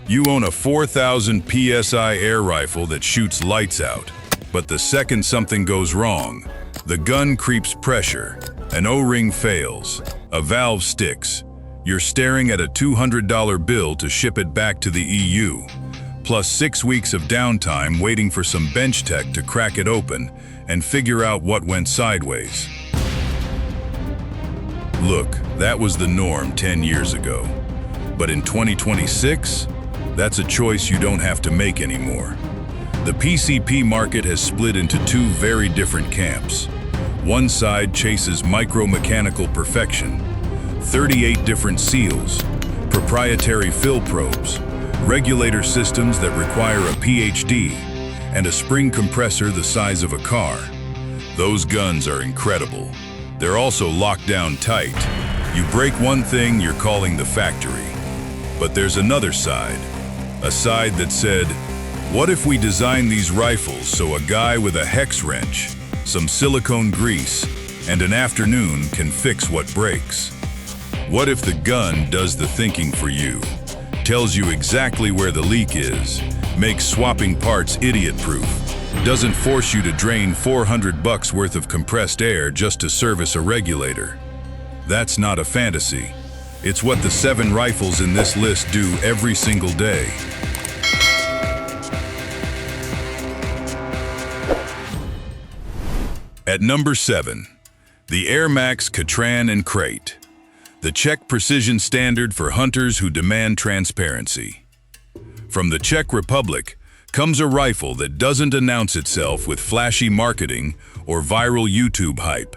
You own a 4,000 PSI air rifle that shoots lights out, but the second something goes wrong, the gun creeps pressure, an O-ring fails, a valve sticks, you're staring at a $200 bill to ship it back to the EU, plus 6 weeks of downtime waiting for some bench tech to crack it open and figure out what went sideways. Look, that was the norm 10 years ago. But in 2026, that's a choice you don't have to make anymore. The PCP market has split into two very different camps. One side chases micro-mechanical perfection, 38 different seals, proprietary fill probes, regulator systems that require a PhD, and a spring compressor the size of a car. Those guns are incredible. They're also locked down tight. You break one thing, you're calling the factory. But there's another side, a side that said, what if we design these rifles so a guy with a hex wrench, some silicone grease, and an afternoon can fix what breaks? What if the gun does the thinking for you, tells you exactly where the leak is, makes swapping parts idiot-proof, doesn't force you to drain $400 worth of compressed air just to service a regulator? That's not a fantasy. It's what the 7 rifles in this list do every single day. At number 7, the AirMaks Katran Krait, the Czech precision standard for hunters who demand transparency. From the Czech Republic comes a rifle that doesn't announce itself with flashy marketing or viral YouTube hype.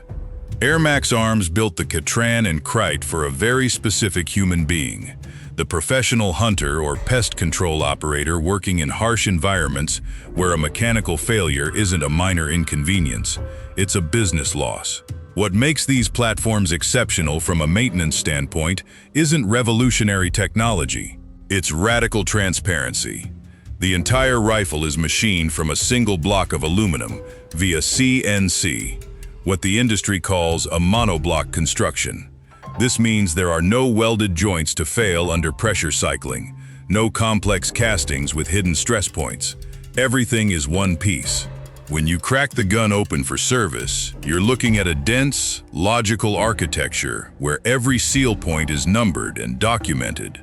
AirMaks Arms built the Katran Krait for a very specific human being, the professional hunter or pest control operator working in harsh environments where a mechanical failure isn't a minor inconvenience, it's a business loss. What makes these platforms exceptional from a maintenance standpoint isn't revolutionary technology, it's radical transparency. The entire rifle is machined from a single block of aluminum via CNC, what the industry calls a monoblock construction. This means there are no welded joints to fail under pressure cycling, no complex castings with hidden stress points. Everything is one piece. When you crack the gun open for service, you're looking at a dense, logical architecture where every seal point is numbered and documented.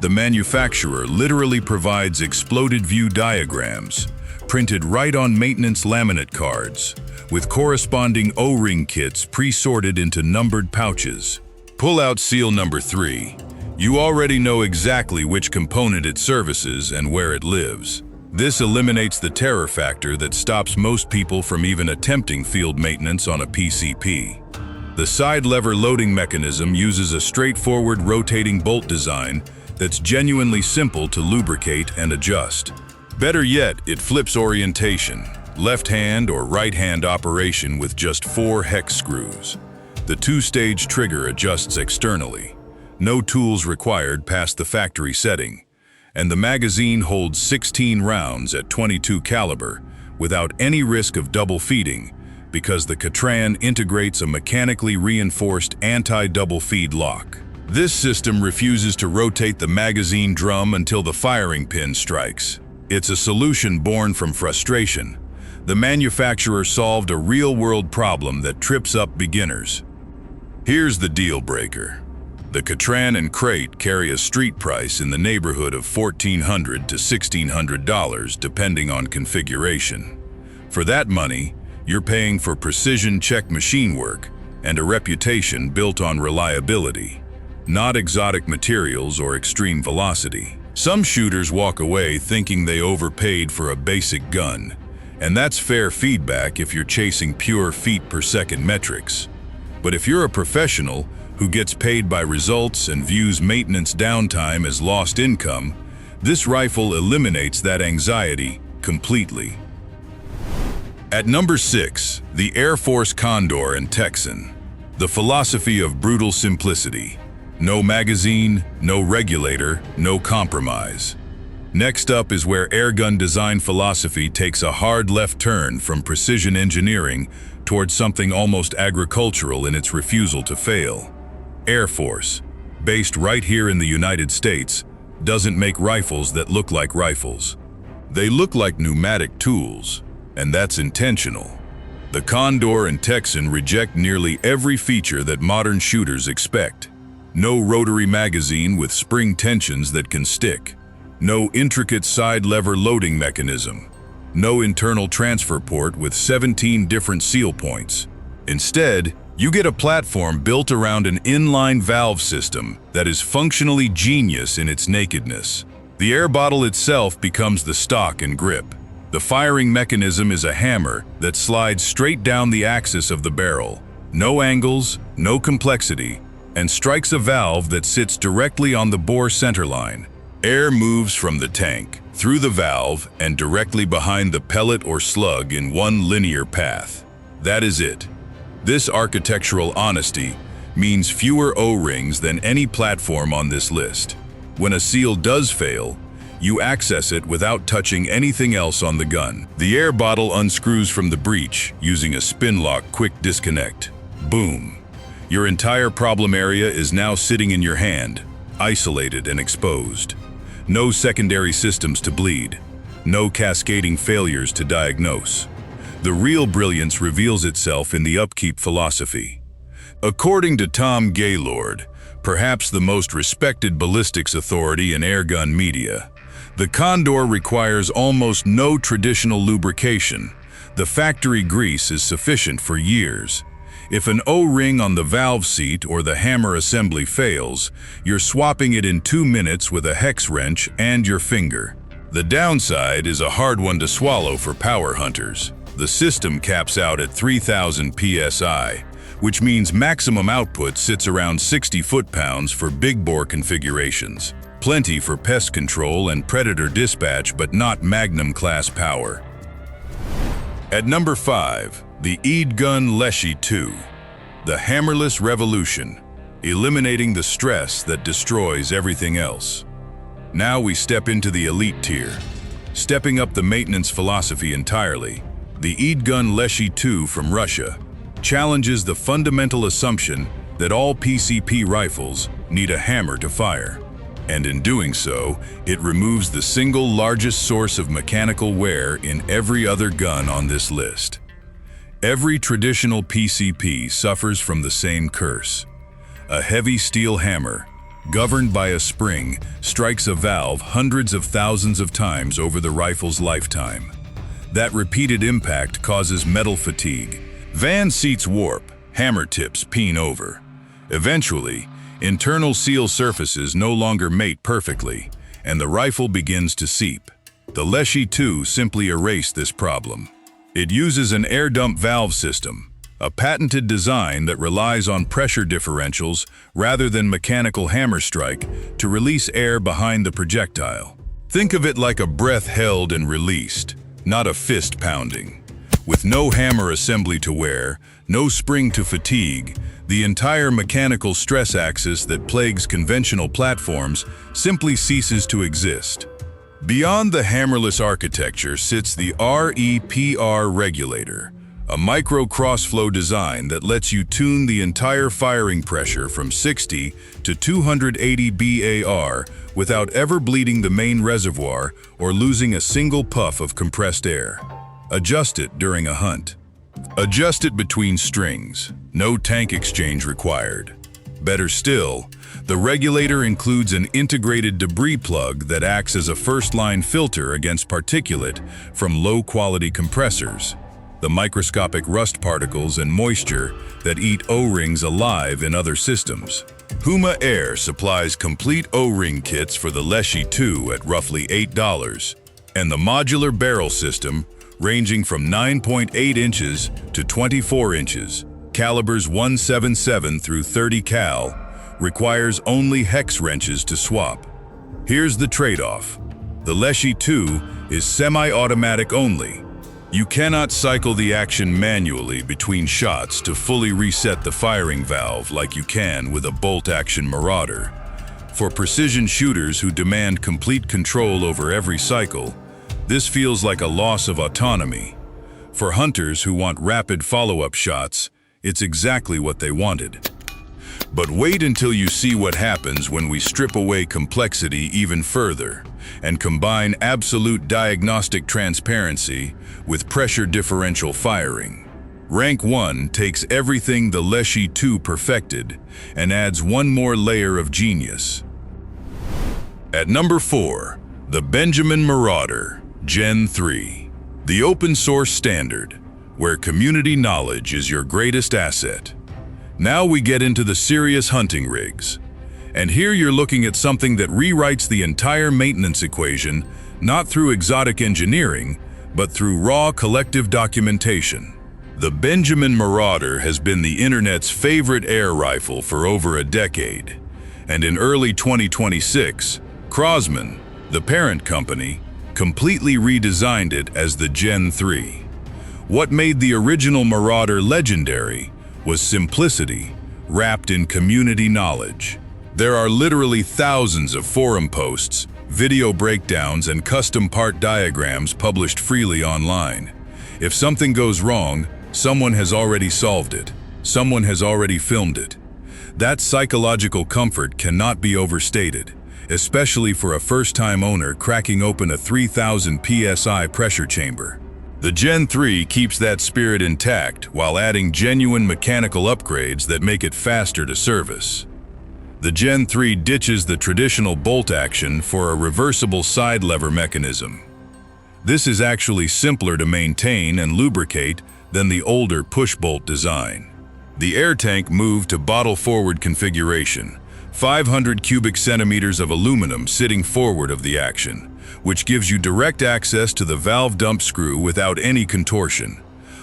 The manufacturer literally provides exploded view diagrams, printed right on maintenance laminate cards, with corresponding O-ring kits pre-sorted into numbered pouches. Pull out seal number 3. You already know exactly which component it services and where it lives. This eliminates the terror factor that stops most people from even attempting field maintenance on a PCP. The side lever loading mechanism uses a straightforward rotating bolt design that's genuinely simple to lubricate and adjust. Better yet, it flips orientation, left-hand or right-hand operation with just 4 hex screws. The 2-stage trigger adjusts externally. No tools required past the factory setting. And the magazine holds 16 rounds at .22 caliber without any risk of double feeding because the Katran integrates a mechanically reinforced anti-double feed lock. This system refuses to rotate the magazine drum until the firing pin strikes. It's a solution born from frustration. The manufacturer solved a real-world problem that trips up beginners. Here's the deal breaker. The Katran Krait carry a street price in the neighborhood of $1,400 to $1,600 depending on configuration. For that money, you're paying for precision Czech machine work and a reputation built on reliability, not exotic materials or extreme velocity. Some shooters walk away thinking they overpaid for a basic gun, and that's fair feedback if you're chasing pure feet per second metrics. But if you're a professional who gets paid by results and views maintenance downtime as lost income, this rifle eliminates that anxiety completely. At number 6, the AirForce Condor Texan. The philosophy of brutal simplicity. No magazine, no regulator, no compromise. Next up is where airgun design philosophy takes a hard left turn from precision engineering towards something almost agricultural in its refusal to fail. AirForce, based right here in the United States, doesn't make rifles that look like rifles. They look like pneumatic tools, and that's intentional. The Condor and Texan reject nearly every feature that modern shooters expect. No rotary magazine with spring tensions that can stick. No intricate side lever loading mechanism. No internal transfer port with 17 different seal points. Instead, you get a platform built around an inline valve system that is functionally genius in its nakedness. The air bottle itself becomes the stock and grip. The firing mechanism is a hammer that slides straight down the axis of the barrel. No angles, no complexity, and strikes a valve that sits directly on the bore centerline. Air moves from the tank, through the valve, and directly behind the pellet or slug in one linear path. That is it. This architectural honesty means fewer O-rings than any platform on this list. When a seal does fail, you access it without touching anything else on the gun. The air bottle unscrews from the breech using a spin-lock quick disconnect. Boom. Your entire problem area is now sitting in your hand, isolated and exposed. No secondary systems to bleed. No cascading failures to diagnose. The real brilliance reveals itself in the upkeep philosophy. According to Tom Gaylord, perhaps the most respected ballistics authority in airgun media, the Condor requires almost no traditional lubrication. The factory grease is sufficient for years. If an O-ring on the valve seat or the hammer assembly fails, you're swapping it in 2 minutes with a hex wrench and your finger. The downside is a hard one to swallow for power hunters. The system caps out at 3,000 psi, which means maximum output sits around 60 foot-pounds for big bore configurations. Plenty for pest control and predator dispatch, but not Magnum-class power. At number 5, the EDgun Leshiy 2, the hammerless revolution, eliminating the stress that destroys everything else. Now we step into the elite tier, stepping up the maintenance philosophy entirely. The EDgun Leshiy 2 from Russia challenges the fundamental assumption that all PCP rifles need a hammer to fire. And in doing so, it removes the single largest source of mechanical wear in every other gun on this list. Every traditional PCP suffers from the same curse. A heavy steel hammer, governed by a spring, strikes a valve hundreds of thousands of times over the rifle's lifetime. That repeated impact causes metal fatigue. Van seats warp, hammer tips peen over. Eventually, internal seal surfaces no longer mate perfectly, and the rifle begins to seep. The Leshiy 2 simply erased this problem. It uses an air dump valve system, a patented design that relies on pressure differentials rather than mechanical hammer strike to release air behind the projectile. Think of it like a breath held and released, not a fist pounding. With no hammer assembly to wear, no spring to fatigue, the entire mechanical stress axis that plagues conventional platforms simply ceases to exist. Beyond the hammerless architecture sits the REPR regulator, a micro crossflow design that lets you tune the entire firing pressure from 60 to 280 bar without ever bleeding the main reservoir or losing a single puff of compressed air. Adjust it during a hunt. Adjust it between strings. No tank exchange required. Better still, the regulator includes an integrated debris plug that acts as a first-line filter against particulate from low-quality compressors, the microscopic rust particles and moisture that eat O-rings alive in other systems. Huma Air supplies complete O-ring kits for the Leshiy 2 at roughly $8, and the modular barrel system, ranging from 9.8 inches to 24 inches, calibers 177 through 30 cal, requires only hex wrenches to swap. Here's the trade-off. The Leshiy 2 is semi-automatic only. You cannot cycle the action manually between shots to fully reset the firing valve like you can with a bolt-action Marauder. For precision shooters who demand complete control over every cycle, this feels like a loss of autonomy. For hunters who want rapid follow-up shots, it's exactly what they wanted. But wait until you see what happens when we strip away complexity even further and combine absolute diagnostic transparency with pressure differential firing. Rank 1 takes everything the Leshiy 2 perfected and adds one more layer of genius. At number 4, the Benjamin Marauder Gen 3, the open source standard, where community knowledge is your greatest asset. Now we get into the serious hunting rigs. And here you're looking at something that rewrites the entire maintenance equation, not through exotic engineering, but through raw collective documentation. The Benjamin Marauder has been the internet's favorite air rifle for over a decade. And in early 2026, Crosman, the parent company, completely redesigned it as the Gen 3. What made the original Marauder legendary was simplicity wrapped in community knowledge. There are literally thousands of forum posts, video breakdowns, and custom part diagrams published freely online. If something goes wrong, someone has already solved it. Someone has already filmed it. That psychological comfort cannot be overstated, especially for a first-time owner cracking open a 3,000 psi pressure chamber. The Gen 3 keeps that spirit intact while adding genuine mechanical upgrades that make it faster to service. The Gen 3 ditches the traditional bolt action for a reversible side lever mechanism. This is actually simpler to maintain and lubricate than the older push-bolt design. The air tank moved to bottle-forward configuration, 500 cubic centimeters of aluminum sitting forward of the action, which gives you direct access to the valve dump screw without any contortion.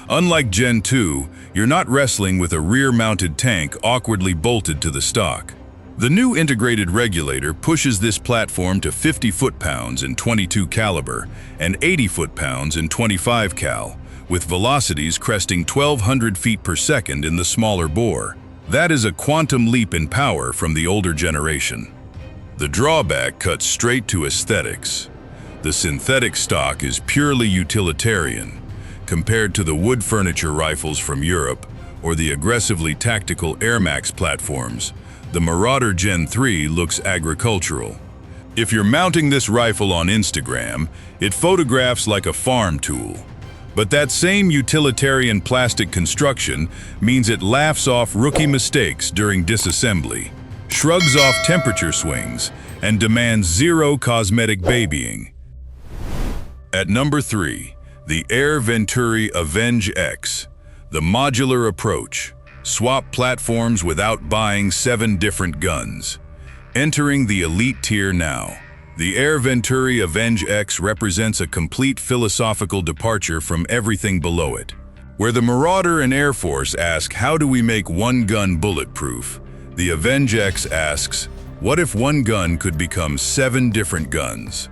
Unlike Gen 2, you're not wrestling with a rear-mounted tank awkwardly bolted to the stock. The new integrated regulator pushes this platform to 50 foot-pounds in 22 caliber and 80 foot-pounds in 25 cal, with velocities cresting 1,200 feet per second in the smaller bore. That is a quantum leap in power from the older generation. The drawback cuts straight to aesthetics. The synthetic stock is purely utilitarian, compared to the wood furniture rifles from Europe or the aggressively tactical AirMaks platforms. The Marauder Gen 3 looks agricultural. If you're mounting this rifle on Instagram, it photographs like a farm tool. But that same utilitarian plastic construction means it laughs off rookie mistakes during disassembly, shrugs off temperature swings, and demands zero cosmetic babying. At number 3, the Venturi Avenge-X, the modular approach. Swap platforms without buying 7 different guns. Entering the elite tier now. The Venturi Avenge-X represents a complete philosophical departure from everything below it. Where the Marauder and Air Force ask, how do we make one gun bulletproof? The Avenge-X asks, what if one gun could become 7 different guns?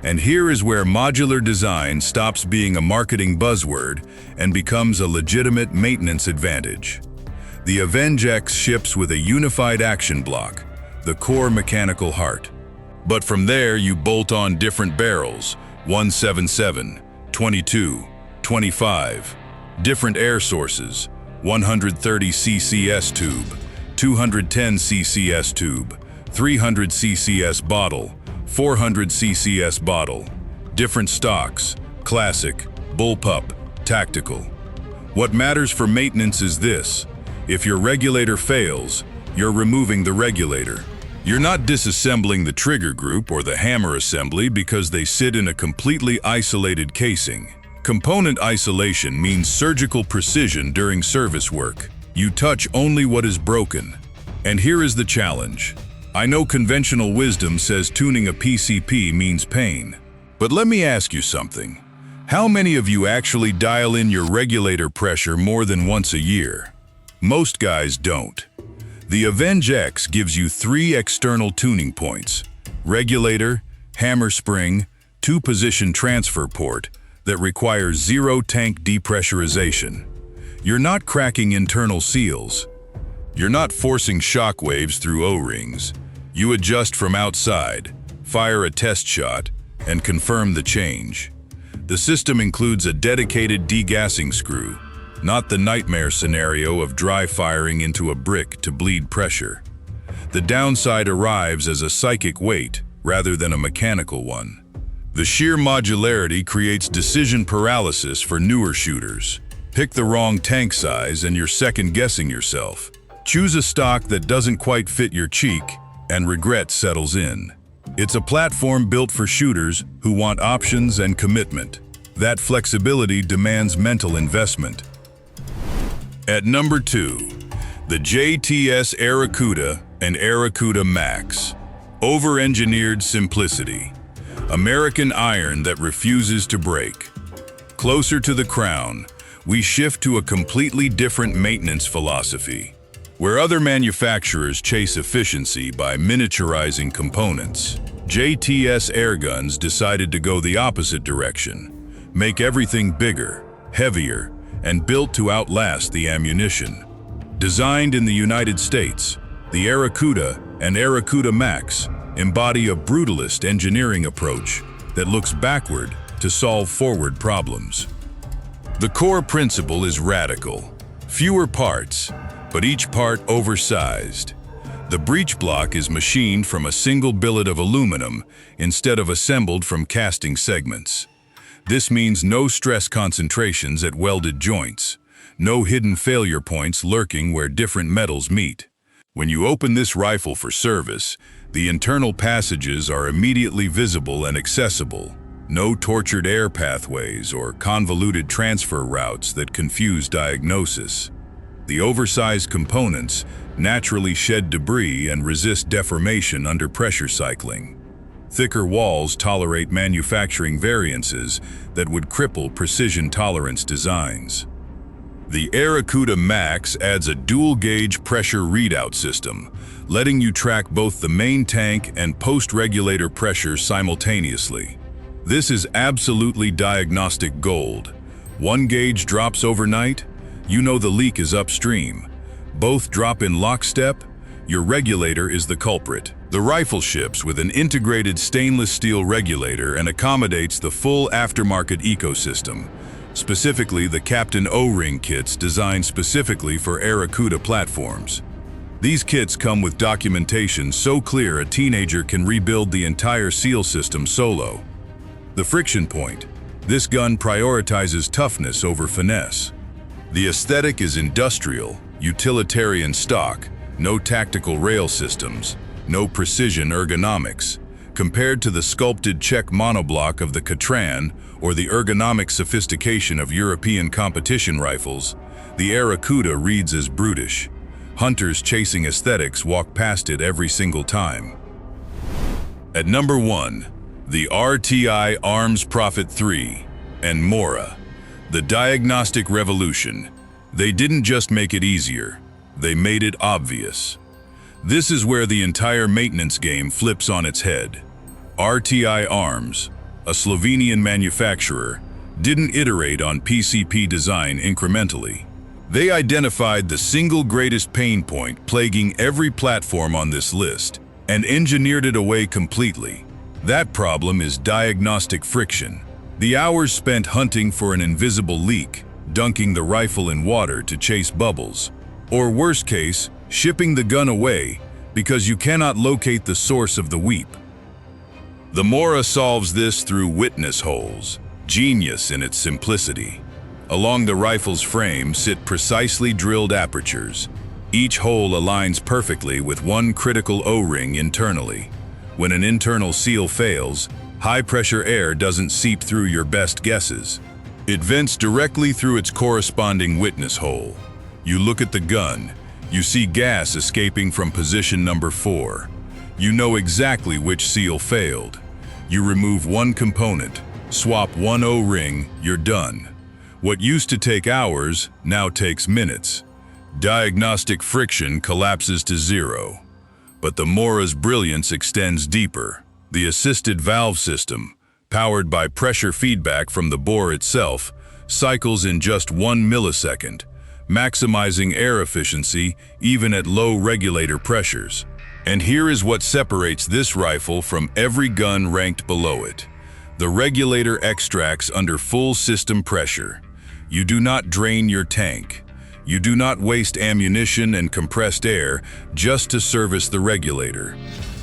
And here is where modular design stops being a marketing buzzword and becomes a legitimate maintenance advantage. The Avenge-X ships with a unified action block, the core mechanical heart. But from there you bolt on different barrels, 177, 22, 25, different air sources, 130 CCS tube, 210 CCS tube, 300 CCS bottle, 400 CCS bottle, different stocks, classic, bullpup, tactical. What matters for maintenance is this: if your regulator fails, you're removing the regulator. You're not disassembling the trigger group or the hammer assembly because they sit in a completely isolated casing. Component isolation means surgical precision during service work. You touch only what is broken. And here is the challenge. I know conventional wisdom says tuning a PCP means pain. But let me ask you something. How many of you actually dial in your regulator pressure more than once a year? Most guys don't. The Avenge-X gives you 3 external tuning points: regulator, hammer spring, 2-position transfer port that requires 0 tank depressurization. You're not cracking internal seals. You're not forcing shock waves through O-rings. You adjust from outside, fire a test shot, and confirm the change. The system includes a dedicated degassing screw, not the nightmare scenario of dry firing into a brick to bleed pressure. The downside arrives as a psychic weight rather than a mechanical one. The sheer modularity creates decision paralysis for newer shooters. Pick the wrong tank size and you're second-guessing yourself. Choose a stock that doesn't quite fit your cheek, and regret settles in. It's a platform built for shooters who want options and commitment. That flexibility demands mental investment. At number 2, the JTS Airacuda and Airacuda Max. Over-engineered simplicity. American iron that refuses to break. Closer to the crown, we shift to a completely different maintenance philosophy. Where other manufacturers chase efficiency by miniaturizing components, JTS Airguns decided to go the opposite direction. Make everything bigger, heavier, and built to outlast the ammunition. Designed in the United States, the Airacuda and Airacuda Max embody a brutalist engineering approach that looks backward to solve forward problems. The core principle is radical. Fewer parts, but each part oversized. The breech block is machined from a single billet of aluminum instead of assembled from casting segments. This means no stress concentrations at welded joints, no hidden failure points lurking where different metals meet. When you open this rifle for service, the internal passages are immediately visible and accessible. No tortured air pathways or convoluted transfer routes that confuse diagnosis. The oversized components naturally shed debris and resist deformation under pressure cycling. Thicker walls tolerate manufacturing variances that would cripple precision tolerance designs. The Airacuda Max adds a dual-gauge pressure readout system, letting you track both the main tank and post-regulator pressure simultaneously. This is absolutely diagnostic gold. One gauge drops overnight, you know the leak is upstream. Both drop in lockstep, your regulator is the culprit. The rifle ships with an integrated stainless steel regulator and accommodates the full aftermarket ecosystem, specifically the Captain O-ring kits designed specifically for Airacuda platforms. These kits come with documentation so clear a teenager can rebuild the entire seal system solo. The friction point. This gun prioritizes toughness over finesse. The aesthetic is industrial, utilitarian stock, no tactical rail systems, no precision ergonomics. Compared to the sculpted Czech monoblock of the Katran or the ergonomic sophistication of European competition rifles, the Airacuda reads as brutish. Hunters chasing aesthetics walk past it every single time. At number 1, the RTI Prophet 3 and Mora. The diagnostic revolution. They didn't just make it easier, they made it obvious. This is where the entire maintenance game flips on its head. RTI Arms, a Slovenian manufacturer, didn't iterate on PCP design incrementally. They identified the single greatest pain point plaguing every platform on this list and engineered it away completely. That problem is diagnostic friction. The hours spent hunting for an invisible leak, dunking the rifle in water to chase bubbles, or worst case, shipping the gun away because you cannot locate the source of the weep. The Mora solves this through witness holes, genius in its simplicity. Along the rifle's frame sit precisely drilled apertures. Each hole aligns perfectly with one critical O-ring internally. When an internal seal fails, high-pressure air doesn't seep through your best guesses. It vents directly through its corresponding witness hole. You look at the gun, you see gas escaping from position number 4. You know exactly which seal failed. You remove one component, swap one O-ring, you're done. What used to take hours now takes minutes. Diagnostic friction collapses to zero. But the Mora's brilliance extends deeper. The assisted valve system, powered by pressure feedback from the bore itself, cycles in just 1 millisecond, maximizing air efficiency even at low regulator pressures. And here is what separates this rifle from every gun ranked below it. The regulator extracts under full system pressure. You do not drain your tank. You do not waste ammunition and compressed air just to service the regulator.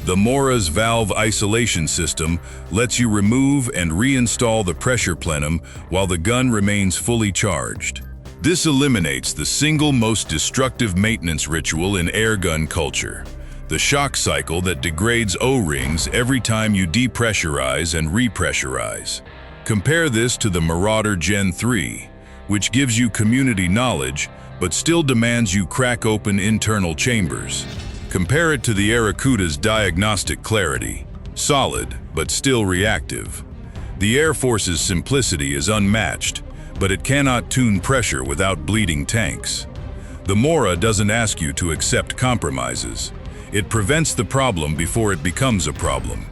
The Mora's valve isolation system lets you remove and reinstall the pressure plenum while the gun remains fully charged. This eliminates the single most destructive maintenance ritual in airgun culture, the shock cycle that degrades O-rings every time you depressurize and repressurize. Compare this to the Marauder Gen 3, which gives you community knowledge but still demands you crack open internal chambers. Compare it to the Airacuda's diagnostic clarity, solid but still reactive. The Air Force's simplicity is unmatched, but it cannot tune pressure without bleeding tanks. The Mora doesn't ask you to accept compromises. It prevents the problem before it becomes a problem.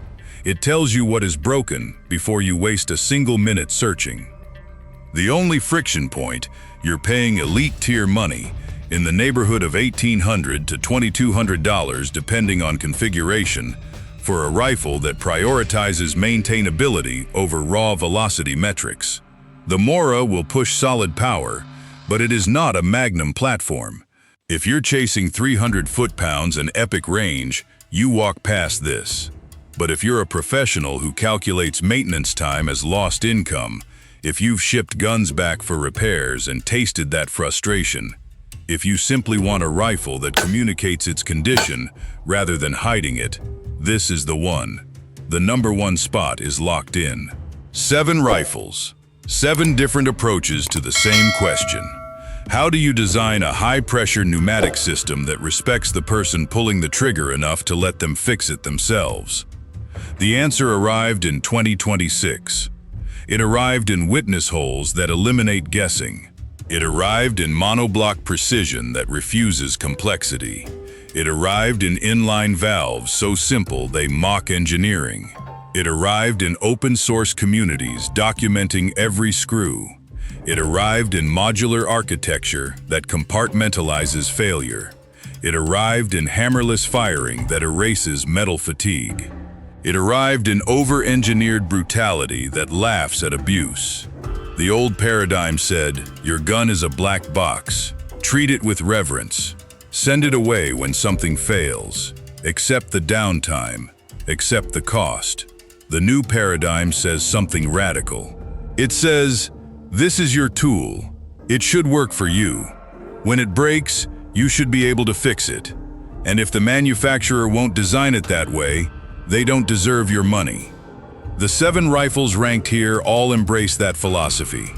It tells you what is broken before you waste a single minute searching. The only friction point, you're paying elite tier money in the neighborhood of $1,800 to $2,200 depending on configuration for a rifle that prioritizes maintainability over raw velocity metrics. The Mora will push solid power, but it is not a Magnum platform. If you're chasing 300 foot-pounds and epic range, you walk past this. But if you're a professional who calculates maintenance time as lost income, if you've shipped guns back for repairs and tasted that frustration, if you simply want a rifle that communicates its condition rather than hiding it, this is the one. The #1 spot is locked in. 7 rifles, 7 different approaches to the same question. How do you design a high-pressure pneumatic system that respects the person pulling the trigger enough to let them fix it themselves? The answer arrived in 2026. It arrived in witness holes that eliminate guessing. It arrived in monoblock precision that refuses complexity. It arrived in inline valves so simple they mock engineering. It arrived in open-source communities documenting every screw. It arrived in modular architecture that compartmentalizes failure. It arrived in hammerless firing that erases metal fatigue. It arrived in over-engineered brutality that laughs at abuse. The old paradigm said, your gun is a black box. Treat it with reverence. Send it away when something fails. Accept the downtime. Accept the cost. The new paradigm says something radical. It says, this is your tool. It should work for you. When it breaks, you should be able to fix it. And if the manufacturer won't design it that way, they don't deserve your money. The 7 rifles ranked here all embrace that philosophy.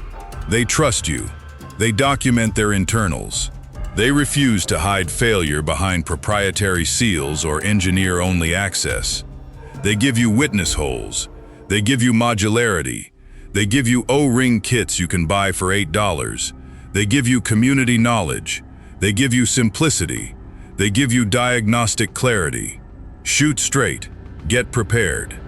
They trust you. They document their internals. They refuse to hide failure behind proprietary seals or engineer-only access. They give you witness holes. They give you modularity. They give you O-ring kits you can buy for $8. They give you community knowledge. They give you simplicity. They give you diagnostic clarity. Shoot straight. Get prepared.